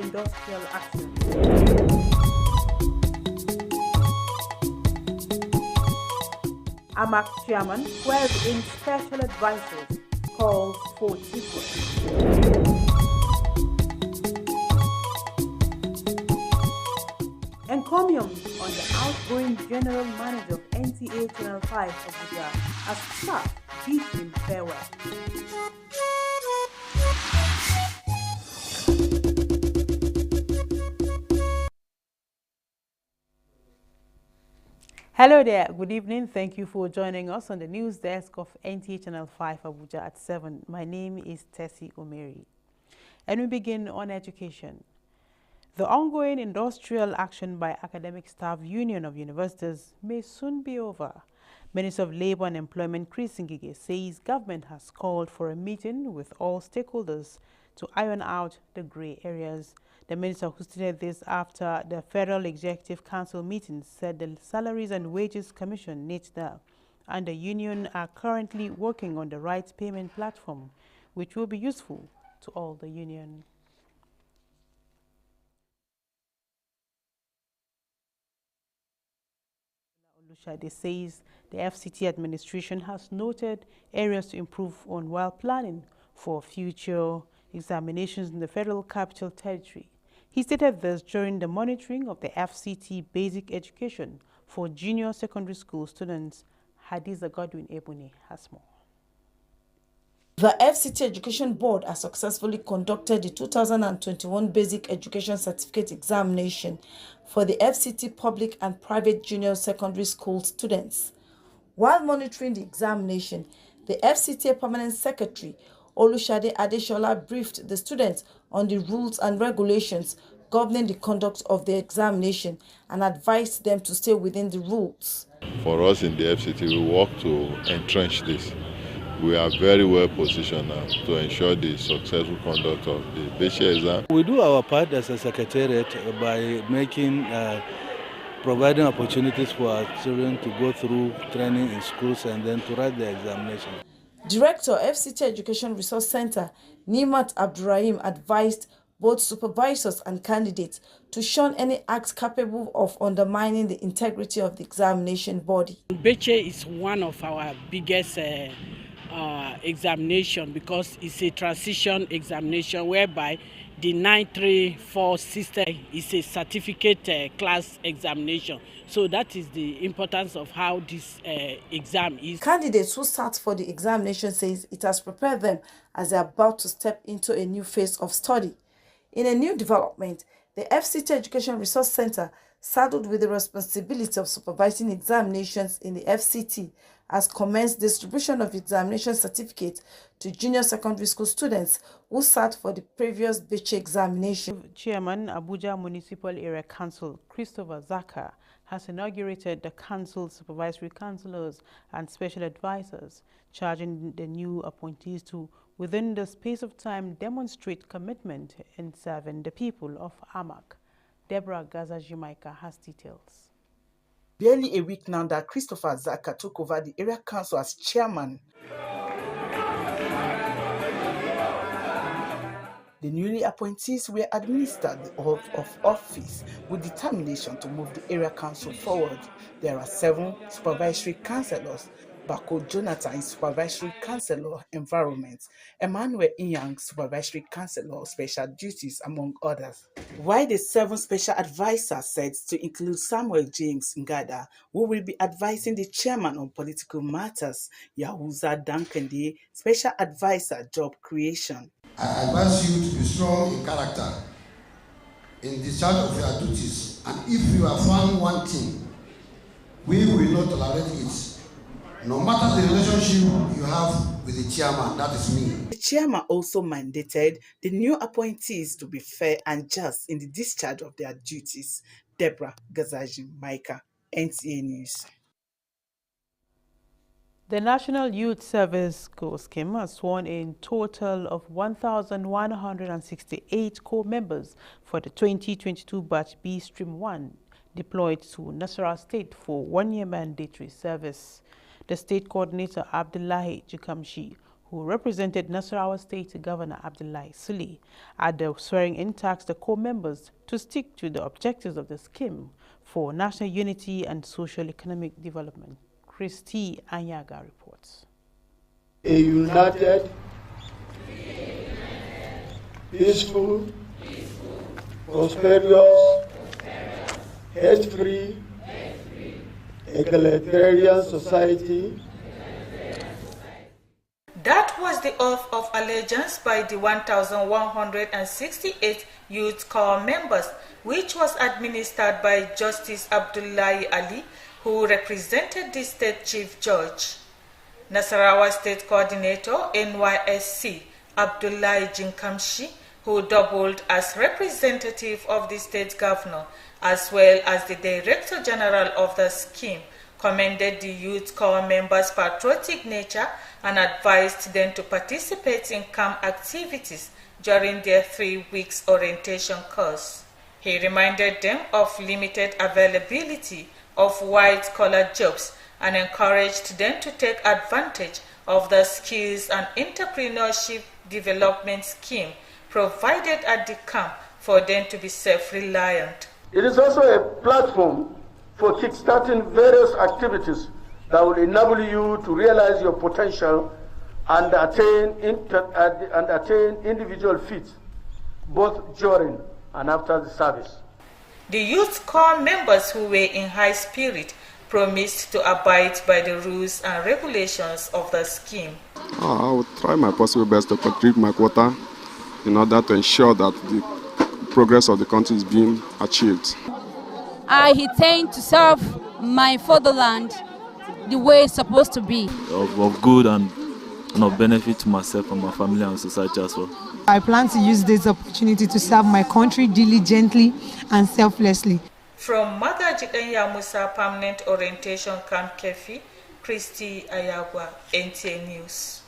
industrial action. AMAC chairman swears in special advisors, calls for secrecy. Encomiums on the outgoing general manager of NTA Channel 5 Abuja as staff bid him farewell. Hello there, good evening. Thank you for joining us on the news desk of NTA Channel 5 Abuja at 7. My name is Tessie Omeri. And we begin on education. The ongoing industrial action by Academic Staff Union of Universities may soon be over. Minister of Labour and Employment Chris Ngige says government has called for a meeting with all stakeholders to iron out the grey areas. The minister, who stated this after the Federal Executive Council meeting, said the Salaries and Wages Commission (NETDA) and the union are currently working on the right payment platform, which will be useful to all the union. Olushade says the FCT administration has noted areas to improve on while planning for future examinations in the Federal Capital Territory. He stated this during the monitoring of the FCT basic education for junior secondary school students. Hadiza Godwin Ebony has more. The FCT Education Board has successfully conducted the 2021 Basic Education Certificate Examination for the FCT public and private junior secondary school students. While monitoring the examination, the FCT Permanent Secretary Olushade Adeshola briefed the students on the rules and regulations governing the conduct of the examination and advised them to stay within the rules. For us in the FCT, we work to entrench this. We are very well positioned now to ensure the successful conduct of the basic exam. We do our part as a secretariat by providing opportunities for our children to go through training in schools and then to write the examination. Director, FCT Education Resource Center, Nimat Abdurrahim, advised both supervisors and candidates to shun any acts capable of undermining the integrity of the examination body. Beche is one of our biggest examination because it's a transition examination whereby the 934 system is a certificate class examination. So that is the importance of how this exam is. Candidates who sat for the examination says it has prepared them as they are about to step into a new phase of study. In a new development, the FCT Education Resource Center, saddled with the responsibility of supervising examinations in the FCT, has commenced distribution of examination certificates to junior secondary school students who sat for the previous Beche examination. Chairman, Abuja Municipal Area Council, Christopher Zaka, has inaugurated the council's supervisory councillors and special advisors, charging the new appointees to, within the space of time, demonstrate commitment in serving the people of AMAC. Deborah Gaza-Jimaika has details. Barely a week now that Christopher Zaka took over the area council as chairman. The newly appointees were administered the oath of office with determination to move the area council forward. There are 7 supervisory councillors. Bako Jonathan is Supervisory Councillor Environment, Emmanuel Inyang Supervisory Councillor Special Duties, among others. While the 7 special advisors said to include Samuel James Ngada, who will be advising the chairman on political matters, Yahuza Dankende, Special Advisor Job Creation. I advise you to be strong in character, in discharge of your duties, and if you are found wanting, we will not tolerate it. No matter the relationship you have with the chairman, that is me. The chairman also mandated the new appointees to be fair and just in the discharge of their duties. Deborah Gazaji-Maika, NTA News. The National Youth Service Corps Scheme has sworn in total of 1,168 corps members for the 2022 Batch B Stream 1, deployed to Nasarawa State for 1-year mandatory service. The state coordinator, Abdullahi Jikamshi, who represented Nasarawa State Governor Abdullahi Sule, at the swearing-in tasked the core members to stick to the objectives of the scheme for national unity and social-economic development. Christy Anyaga reports. A united, peaceful, prosperous, hate-free, egalitarian society. That was the oath of allegiance by the 1,168 youth corps members, which was administered by Justice Abdullahi Ali, who represented the state chief judge. Nasarawa State Coordinator, NYSC, Abdullahi Jinkamshi, who doubled as representative of the state governor, as well as the Director General of the scheme, commended the youth corps members' patriotic nature and advised them to participate in camp activities during their 3 weeks orientation course. He reminded them of limited availability of white-collar jobs and encouraged them to take advantage of the skills and entrepreneurship development scheme provided at the camp for them to be self-reliant. It is also a platform for kickstarting various activities that will enable you to realize your potential and attain individual feats, both during and after the service. The youth corps members, who were in high spirit, promised to abide by the rules and regulations of the scheme. I will try my possible best to contribute my quota in order to ensure that the progress of the country is being achieved. I intend to serve my fatherland the way it's supposed to be. Of good and of benefit to myself and my family and society as well. I plan to use this opportunity to serve my country diligently and selflessly. From Magaji Enya Musa Permanent Orientation Camp Kefi, Christy Ayagwa, NTA News.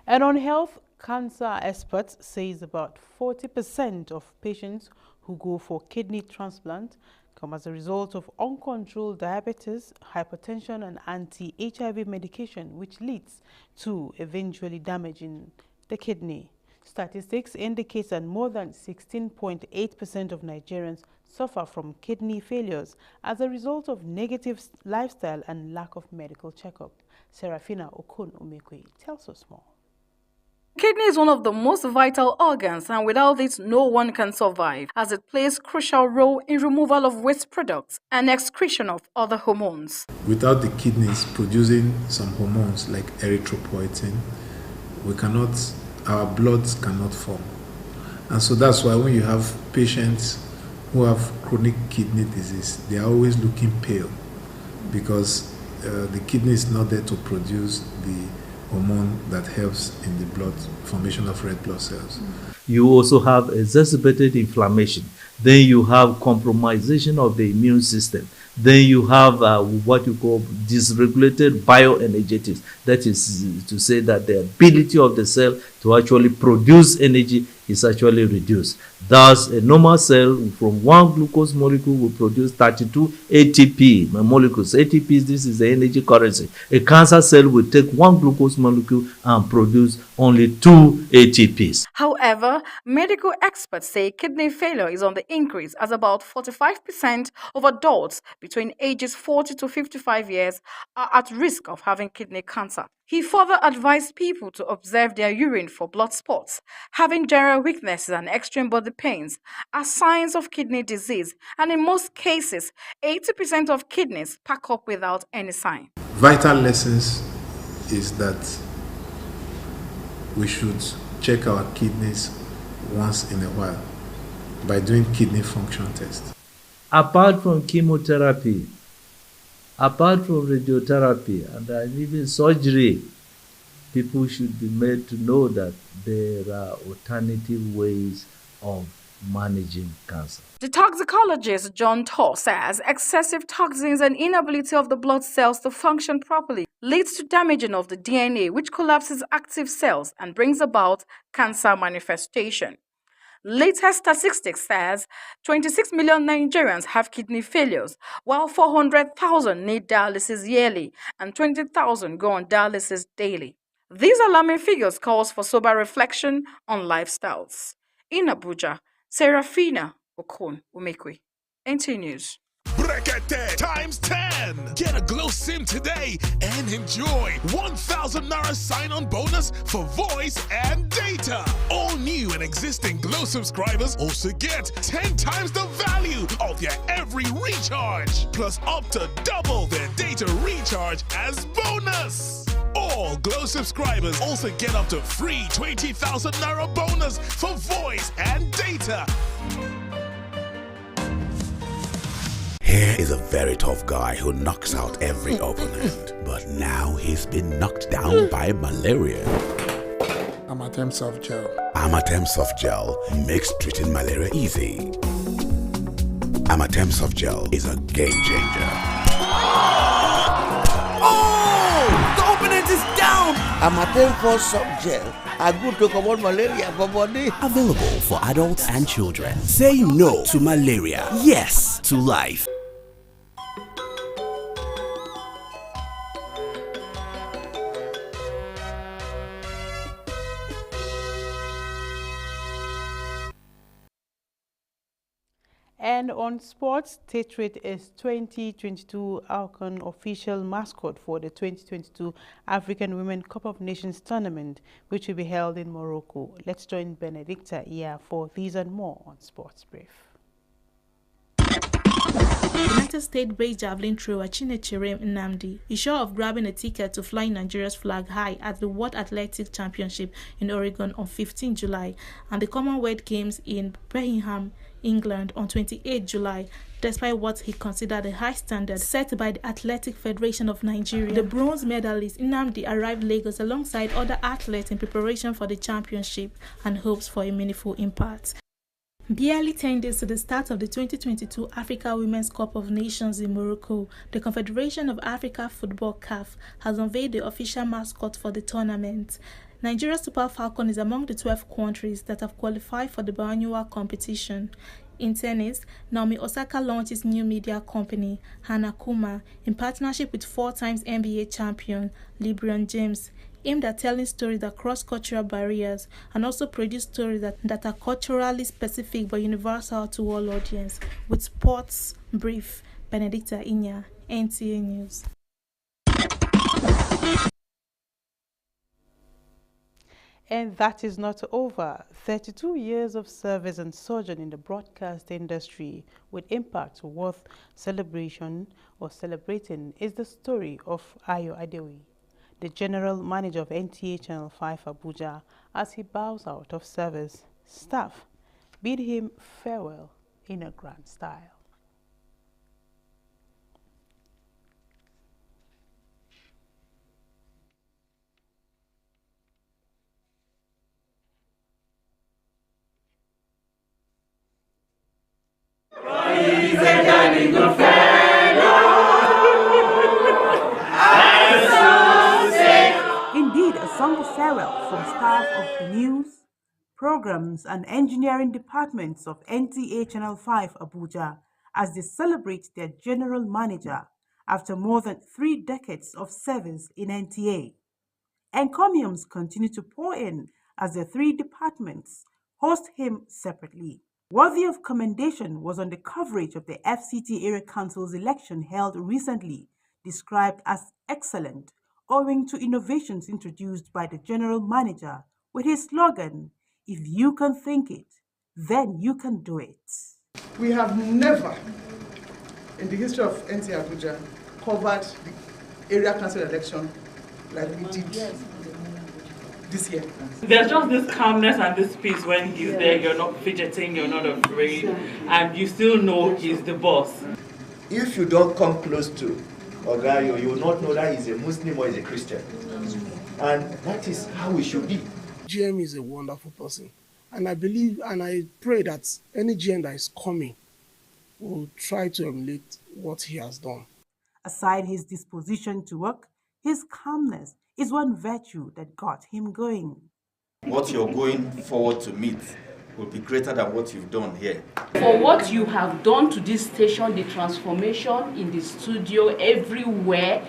And on health, cancer experts says about 40% of patients who go for kidney transplant come as a result of uncontrolled diabetes, hypertension, and anti-HIV medication, which leads to eventually damaging the kidney. Statistics indicate that more than 16.8% of Nigerians suffer from kidney failures as a result of negative lifestyle and lack of medical checkup. Serafina Okon-Omekwe tells us more. Kidney is one of the most vital organs, and without it, no one can survive, as it plays a crucial role in removal of waste products and excretion of other hormones. Without the kidneys producing some hormones like erythropoietin, our bloods cannot form. And so that's why when you have patients who have chronic kidney disease, they are always looking pale, because the kidney is not there to produce the hormone that helps in the blood formation of red blood cells. You also have exacerbated inflammation. Then you have compromisation of the immune system. Then you have what you call dysregulated bioenergetics. That is to say that the ability of the cell to actually produce energy is actually reduced. Thus, a normal cell from one glucose molecule will produce 32 ATP molecules. ATPs, this is the energy currency. A cancer cell will take one glucose molecule and produce only 2 ATPs. However, medical experts say kidney failure is on the increase, as about 45% of adults between ages 40 to 55 years are at risk of having kidney cancer. He further advised people to observe their urine for blood spots, having general weaknesses and extreme body pains as signs of kidney disease, and in most cases, 80% of kidneys pack up without any sign. Vital lessons is that we should check our kidneys once in a while by doing kidney function tests. Apart from chemotherapy, apart from radiotherapy and even surgery, people should be made to know that there are alternative ways of managing cancer. The toxicologist John Tor says excessive toxins and inability of the blood cells to function properly leads to damaging of the DNA, which collapses active cells and brings about cancer manifestation. Latest statistics says 26 million Nigerians have kidney failures, while 400,000 need dialysis yearly and 20,000 go on dialysis daily. These alarming figures calls for sober reflection on lifestyles. In Abuja, Serafina Okon Umekwe, NT News. Brekete times 10. Get a Glow SIM today and enjoy 1,000 Naira sign-on bonus for voice and data. All new and existing Glow subscribers also get 10 times the value of their every recharge, plus up to double their data recharge as bonus. All Glow subscribers also get up to free 20,000 Naira bonus for voice and data. Here is a very tough guy who knocks out every opponent, but now he's been knocked down by malaria. Amatem Soft Gel. Amatem Soft Gel makes treating malaria easy. Amatem Soft Gel is a game changer. Oh! The opponent is down! Amatem Soft Gel. A good talk about malaria for body. Available for adults and children. Say no to malaria. Yes to life. And on sports, Tetrit is 2022 Alcon official mascot for the 2022 African Women Cup of Nations tournament, which will be held in Morocco. Let's join Benedicta here for these and more on Sports Brief. United States-based javelin thrower Chinechere Nnamdi is sure of grabbing a ticket to fly Nigeria's flag high at the World Athletics Championship in Oregon on 15 July and the Commonwealth Games in Birmingham, England on 28 July, despite what he considered a high standard set by the Athletic Federation of Nigeria. The bronze medalist Nnamdi arrived Lagos alongside other athletes in preparation for the championship and hopes for a meaningful impact. Barely 10 days to the start of the 2022 Africa Women's Cup of Nations in Morocco, the Confederation of Africa Football (CAF) has unveiled the official mascot for the tournament. Nigeria's Super Falcon is among the 12 countries that have qualified for the biannual competition. In tennis, Naomi Osaka launched its new media company, Hanakuma, in partnership with four-times NBA champion LeBron James, aimed at telling stories that cross cultural barriers and also produce stories that are culturally specific but universal to all audience. With Sports Brief, Benedicta Inya, NTA News. And that is not over. 32 years of service and sojourn in the broadcast industry with impact worth celebration or celebrating is the story of Ayo Adewi, the General Manager of NTA Channel 5 Abuja, as he bows out of service. Staff bid him farewell in a grand style. Indeed, a song of farewell from staff of the news, programs and engineering departments of NTA Channel 5 Abuja as they celebrate their general manager after more than 3 decades of service in NTA. Encomiums continue to pour in as the 3 departments host him separately. Worthy of commendation was on the coverage of the FCT Area Council's election held recently, described as excellent, owing to innovations introduced by the general manager with his slogan, "If you can think it, then you can do it." We have never, in the history of NTA Abuja, covered the area council election like we did this year. There's just this calmness and this peace when he's there. You're not fidgeting, you're not afraid, and you still know he's the boss. If you don't come close to Ogayo, you will not know that he's a Muslim or he's a Christian. And that is how we should be. GM is a wonderful person. And I believe and I pray that any GM that is coming will try to emulate what he has done. Aside his disposition to work, his calmness is one virtue that got him going. What you're going forward to meet will be greater than what you've done here. For what you have done to this station, the transformation in the studio, everywhere,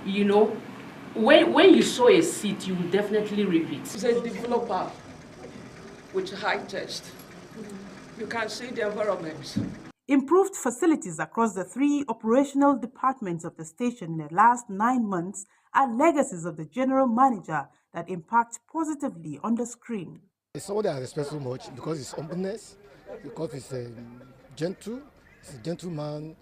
you know, when you saw a seat, you will definitely repeat. He's a developer with high taste. You can see the environment. Improved facilities across the 3 operational departments of the station in the last 9 months are legacies of the general manager that impact positively on the screen. It's somebody I respect so much because it's humbleness, because it's gentle, it's a gentleman.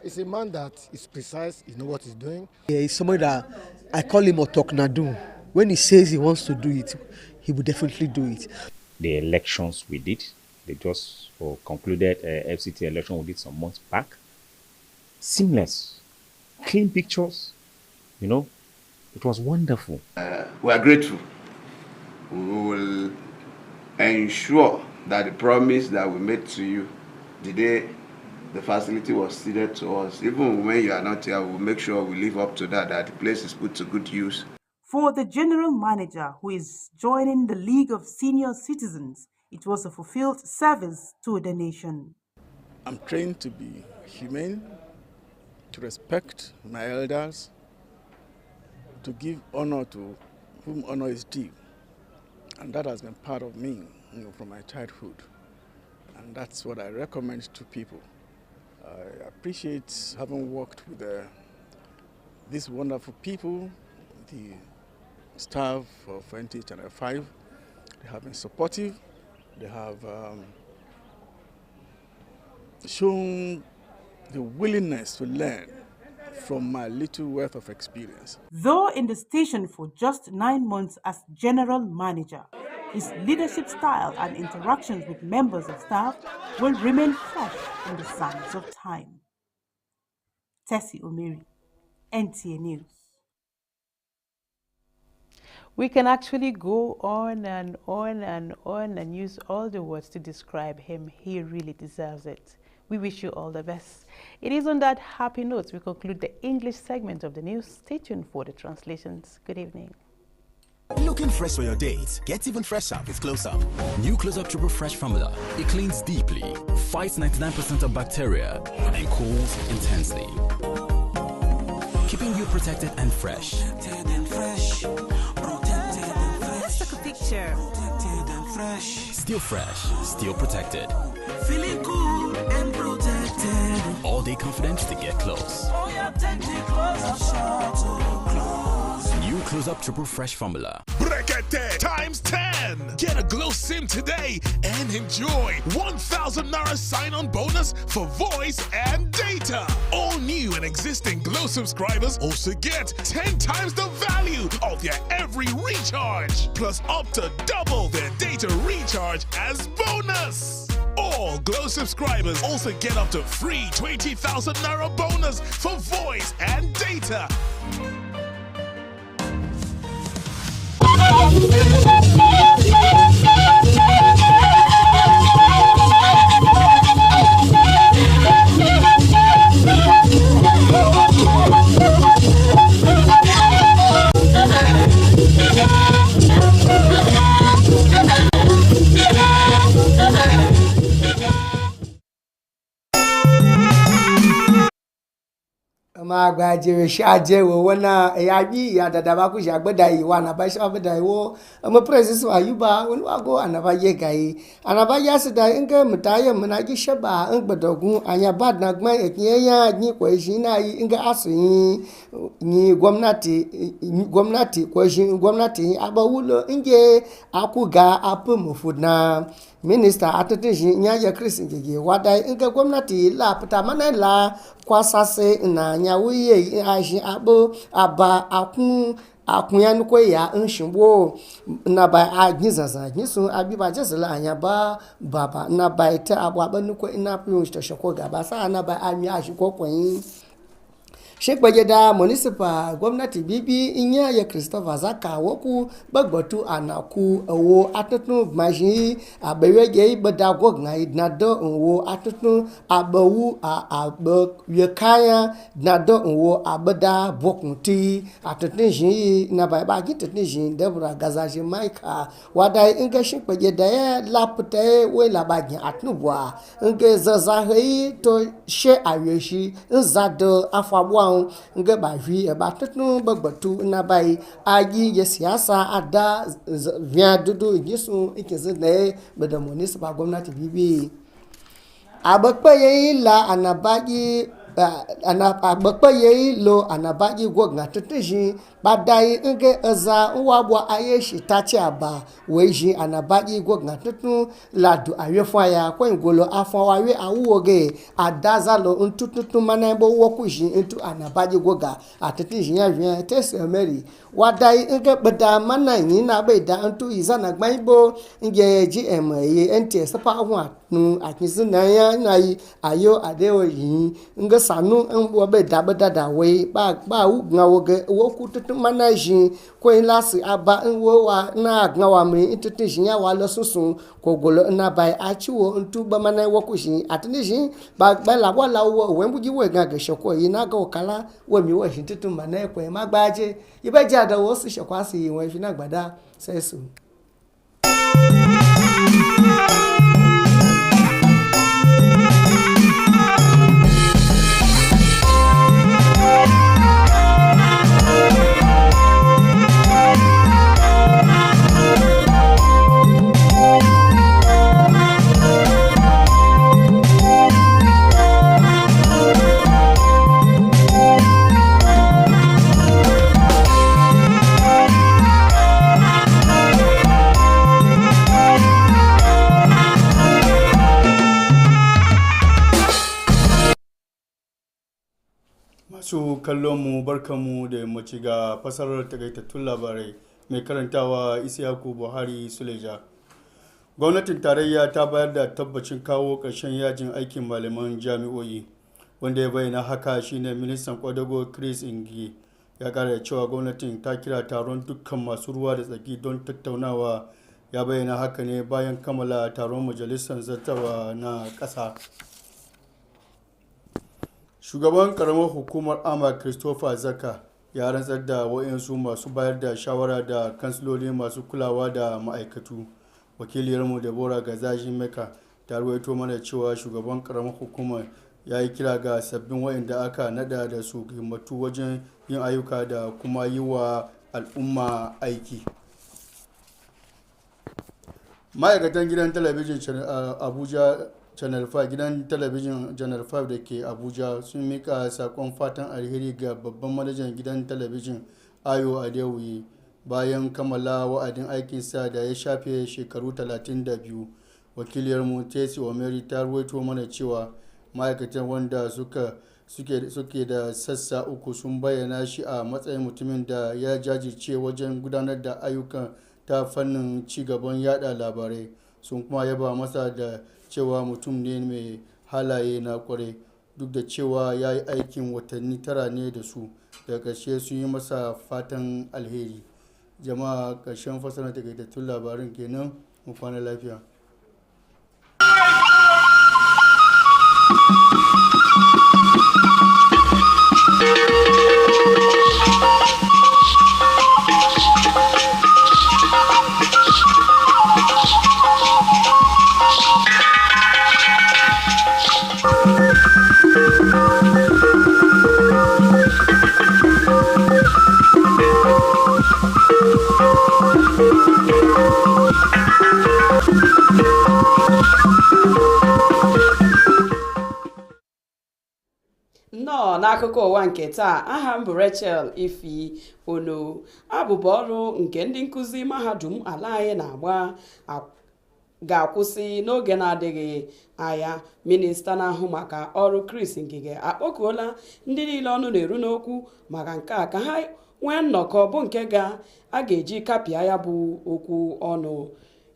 It's a man that is precise, he knows what he's doing. Yeah, he's somebody that I call him Otoknadu. When he says he wants to do it, he will definitely do it. The elections we did, they just concluded FCT election we did some months back. Seamless, clean pictures, you know, it was wonderful. We are grateful. We will ensure that the promise that we made to you the day the facility was ceded to us, even when you are not here, we'll make sure we live up to that the place is put to good use. For the general manager who is joining the League of Senior Citizens, it was a fulfilled service to the nation. I'm trained to be humane, to respect my elders, to give honor to whom honor is due. And that has been part of me, from my childhood. And that's what I recommend to people. I appreciate having worked with these wonderful people, the staff of NTA Channel 5. They have been supportive. They have shown the willingness to learn from my little wealth of experience. Though in the station for just 9 months as general manager, his leadership style and interactions with members of staff will remain fresh in the sands of time. Tessie Omeri, NTA News. We can actually go on and on and on and use all the words to describe him. He really deserves it. We wish you all the best. It is on that happy note we conclude the English segment of the news. Stay tuned for the translations. Good evening. Looking fresh for your date? Get even fresher with Close Up. New Close Up Triple Fresh formula. It cleans deeply, fights 99% of bacteria, and cools intensely, keeping you protected and fresh. Protected and fresh. Let's take a picture. Protected and fresh. Still fresh, still protected. Feeling cool and protected. All day confident to get close. Oh, yeah, take it close. New Close Up Triple Fresh formula. Brekete times 10. Get a Glow SIM today and enjoy 1,000 Naira sign-on bonus for voice and data. All new and existing Glow subscribers also get 10 times the value of their every recharge, plus up to double their data recharge as bonus. All Glow subscribers also get up to free 20,000 Naira bonus for voice and data. Ma gbaje shaje wo wona ya bi ya dada ba ku shagbada yi wa na ba shabada wo amma president wa yuba woni wa go anaba ye gai anaba ya sida inga mutaye muna gi shaba in gbadogun anya bad na gma ekinya ni ko shi na yi inga asin ni gwamnati ko shi gwamnati abawulo inge akuga apu mufuna Minister atatishi nyaje Chris ngege wada inga gwamnati la pata mana la kwasase na nyawiye ashi abo aba akunyanu ko ya nshimbo na ba agizaza gisu abiba jesela anya ba baba na ba ita abwa banu ko ina pun shoko gaba sa na ba ami ashi ko koyin Shekwajeda municipal gwamnati bibi inya ya Christopher Zaka woku bagbatu anaku wo atutun maji abeweje bedagog ngai nado wo atutun abawu abekaya nado wo abeda bokunti atutun ji na ba gitutun ji Deborah Gazaji Maika wadai inga shekwajeda ya lapute we labagin atnubwa inga zazahei to she ayeshi nzado afabwa nga ba wi ba tutun bagbatu na bai agi ya siyasa ada via dudu gisu ikizi ne bada municipal gwamnati bibi abakpa yayi la anabagi abakpa yayi lo anabagi gwagna tutuji badai nge eza nwabwa ayeshi tachi aba weji anabagi gwagna tutun ladu ayefaya kwen golo afwa we awuoge adazalo ntututu manabo wokuji ntu anabagi gwoga atituji ya vien tese meri wadai nge beda mana yin na beda ntu izana gbaibo nge gm ye nt sapa ahwa nu akinzu na ya nai ayo adewo yin nge sanu nwo beda da we ba u gnawoge woku tutu mana jin kwen lasi aba nwo wa na gnawa mi tutu jin ya wa lo sunsun ko golo na bai achiwo ntu ba mana woku jin atini jin ba la wala wo we mbuji we ga shoko yi na ga okala we mi wo jin tutu mana kwen magbaje ibe ja da wo si shoko si we fi na gbada sesu Masu kallon mu barkanmu da yammaci ga fasarar takaitattun labarai mai karantawa Isiyaku Buhari Suleja. Gwamnatin tarayya ta bayar da tabbacin kawo ƙarshen yajin aikin malaman jami'o'i. Wanda ya bayyana haka shine ministan kwadago Chris Ingi. Ya kara cewa gwamnatin ta kira taron dukkan masu ruwa da tsaki don tattaunawa. Ya bayyana haka ne bayan kammala taron majalisar zartawa na ƙasa. Shugaban karamar hukumar ama Christopher Zaka ya rantsar da wa'insu masu bayar da shawara da kansiloli masu kulawa da ma'aikatu. Wakiliyarmu Deborah Gazaji Meka ta ruwaito mana cewa shugaban karamar hukumar ya yi kira ga sabbin wa'inda aka nada da su himmatu wajen yin ayyuka da kuma yi wa al'umma aiki. Ma'aikatan gidan talabijin Abuja Channel 5 gidan talabijin Channel 5 da ke Abuja sun mika sakon fatan alheri ga babban manajan gidan talabijin Ayo Adewuyi bayan kammala wa'adin aikinsa da ya shafe shekaru 32. Wakiliyarmu Tesi Omeri ta ruwaito mana cewa ma'aikatan wanda suke da sassa uku sun bayyana shi a matsayin mutumin da ya jajirce wajen gudanar da ayyukan ta fannin cigaban yada labarai. Sun kuma yaba masa da cewa mutum ne mai halaye na kwarai duk da cewa ya yi aikin watanni 9 ne da su. Daga ƙarshe sun yi masa fatan alheri. Jama'a ƙarshen fasarar takaitattun labarin kenan, mu kwana lafiya. nnọọ n'akụkọ ụwa nke taa, aha m bụ Rachel Ifi Ono. Abụba ọrụ nke ndị nkụzi mahadum ala anyị na-agba ga-akwụsị n'oge na-adịghị anya. Minista na-ahụ maka ọrụ Chris Ngige akpọkuola ndị niile ọnụ na-eru n'okwu maka nke a ka ha nwee nnọkọ bụ nke a ga-eji kapịa ya bụ okwu ọnụ.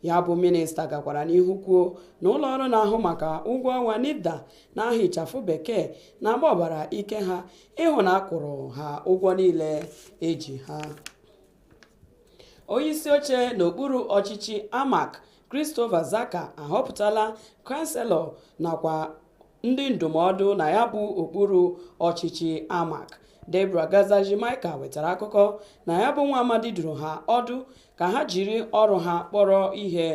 ya bụ minista gakwara n'ihu kwuo na ụlọ ọrụ na-ahụ maka ụgwọ ọnwa NIDA na aha ịchafụ bekee na-agba ọbara ike ha ịhụ na akwụrụ ha ụgwọ niile eji ha. Onyeisi oche n'okpuru ọchịchị AMAC Christopher Zaka ahọpụtala kanselọ nakwa ndị ndụmọdụ na ya bụ okpuru ọchịchị AMAC. Deborah Gazaji Michael wetara akụkọ na ya bụ nwa amadi duru ha ọdụ ka ha jiri ọrụ ha kpọrọ ihe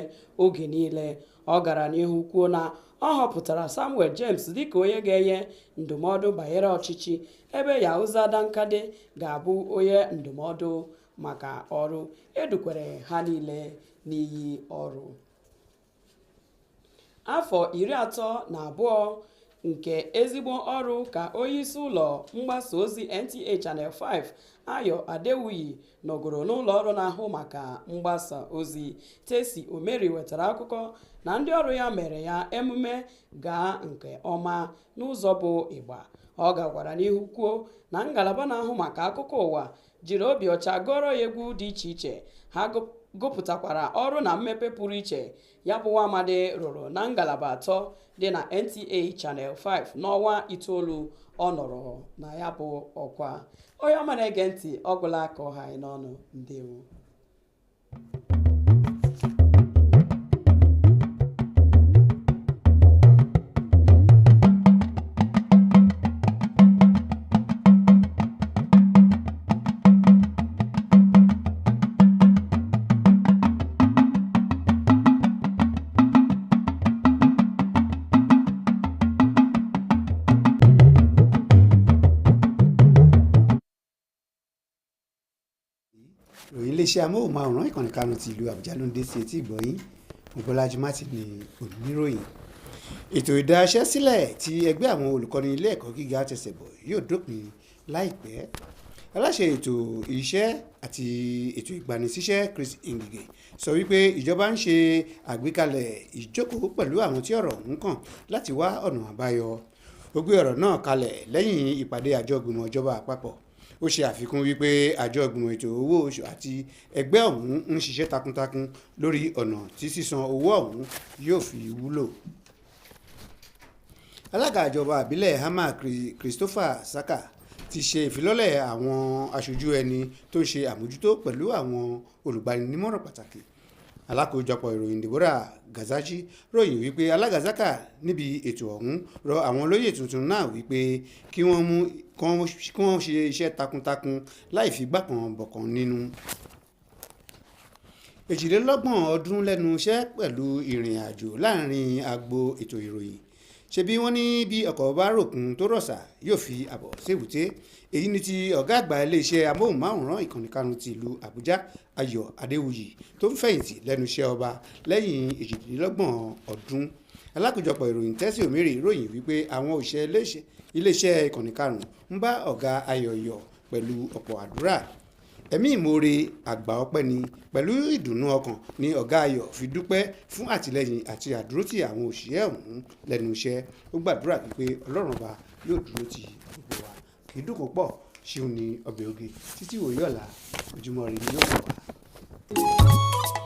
oge niile. Ọ gara n'ihu kwuo na ọ họpụtara Samuel James dịka onye ga-enye ndụmọdụ banyere ọchịchị, ebe Yahuza Dankade ga-abụ onye ndụmọdụ maka ọrụ. Edukwere ha niile n'iyi ọrụ. Afọ 32 nke ezigbo ọrụ ka onyeisi ụlọ mgbasa ozi NTA Channel 5 Ayo Adewuyi nọgoro n'ụlọ ọrụ na-ahụ maka mgbasa ozi. Tesi Omeri wetara akụkọ na ndị ọrụ ya mere ya emume gaa nke ọma n'ụzọ bụ ịgba. Ọ gakwara n'ihu kwuo na ngalaba na-ahụ maka akụkọ ụwa jiri obi ọcha gọrọ ya egwu dị iche iche. Ha gụpụtakwara ọrụ na mmepe pụrụ iche ya bụ nwa amadi rụrụ na ngalaba 3 dị na NTA Channel 5 n'ọnwa 9 ọ nọrọ na ya bụ ọkwa. Onye ọma na-ege ntị, ọgwụla ka ọha anyị n'ọnụ. Ndewo. iléeṣẹ́ amóhùnmáwòrán ìkànnì karùn-ún ti ìlú Àbújá ló ń dé sí etí ìgbọ̀nyín. Bọ́lájí Martin ní oníròyìn. Ètò ìdáṣẹ́sílẹ̀ tí ẹgbẹ́ àwọn olùkọ́ni ilé ẹ̀kọ́ gíga tẹ̀sẹ̀ bọ̀ yóò dópin láìpẹ́. Aláṣẹ ètò iṣẹ́ àti ètò ìgbanisíṣẹ́ Chris Ngige sọ wípé ìjọba ń ṣe àgbékalẹ̀ ìjókòó pẹ̀lú àwọn tí ọ̀rọ̀ ń kàn láti wá ọ̀nà àbáyọ. Ó gbé ọ̀rọ̀ náà kalẹ̀ lẹ́yìn ìpàdé àjọ ìgbìmọ̀ ìjọba àpapọ̀. Ó ṣe àfikún wípé àjọ ìgbìmọ̀ ètò owó oṣù àti ẹgbẹ́ ọ̀hún ń ṣiṣẹ́ takuntakun lórí ọ̀nà tí sísan owó ọ̀hún yóò fi wúlò. Alága ìjọba àbílẹ̀ Hama Christopher Saka ti ṣe ìfilọ́lẹ̀ àwọn aṣojú ẹni tó ń ṣe àmójútó pẹ̀lú àwọn olùgbaninímọ̀ràn pàtàkì. Alákòójọpọ̀ ìròyìn Deborah Gazaji ròyìn wípé alága Saka níbi ètò ọ̀hún rọ àwọn olóyè tuntun náà wípé kí wọ́n ṣe iṣẹ́ takuntakun láì fi gbákan bọ̀kan nínú. 23 ọdún lẹ́nu iṣẹ́ pẹ̀lú ìrìn àjò láàrin agbo ètò ìròyìn. Ṣebí wọ́n ní bí ọkọ̀ bá ròkun tó rọ̀ṣà yóò fi àbọ̀ sébùté. Èyí ni ti ọ̀gá àgbà iléeṣẹ́ amóhùnmáwòrán ìkànnì karùn-ún ti ìlú Àbújá Ayọ̀ Adéwuyì tó ń fẹ̀yìntì lẹ́nu iṣẹ́ ọba lẹ́yìn 28 ọdún. Alákòójọpọ̀ ìròyìn Tẹ́sí Òmírì ròyìn wípé àwọn òṣìṣẹ́ iléeṣẹ́ ìkànnì karùn-ún ń bá ọ̀gá Ayọ̀ yọ̀ pẹ̀lú ọ̀pọ̀ àdúrà. Ẹ̀mí ìmoore àgbà ọpẹ́ ni pẹ̀lú ìdùnnú ọkàn ni ọ̀gá Ayọ̀ fi dúpẹ́ fún àtìlẹ́yìn àti àdúrótì àwọn òṣìṣẹ́ ọ̀hún lẹ́nu iṣẹ́. Ó gbàdúrà wípé Ọlọ́run ọba yóò dúró ti gbogbo wa. Kì í dùn kó pọ̀ ṣeun ní ọbẹ̀ oge títí wòye ọ̀la Ojúmọ́ Ire ni yóò wà.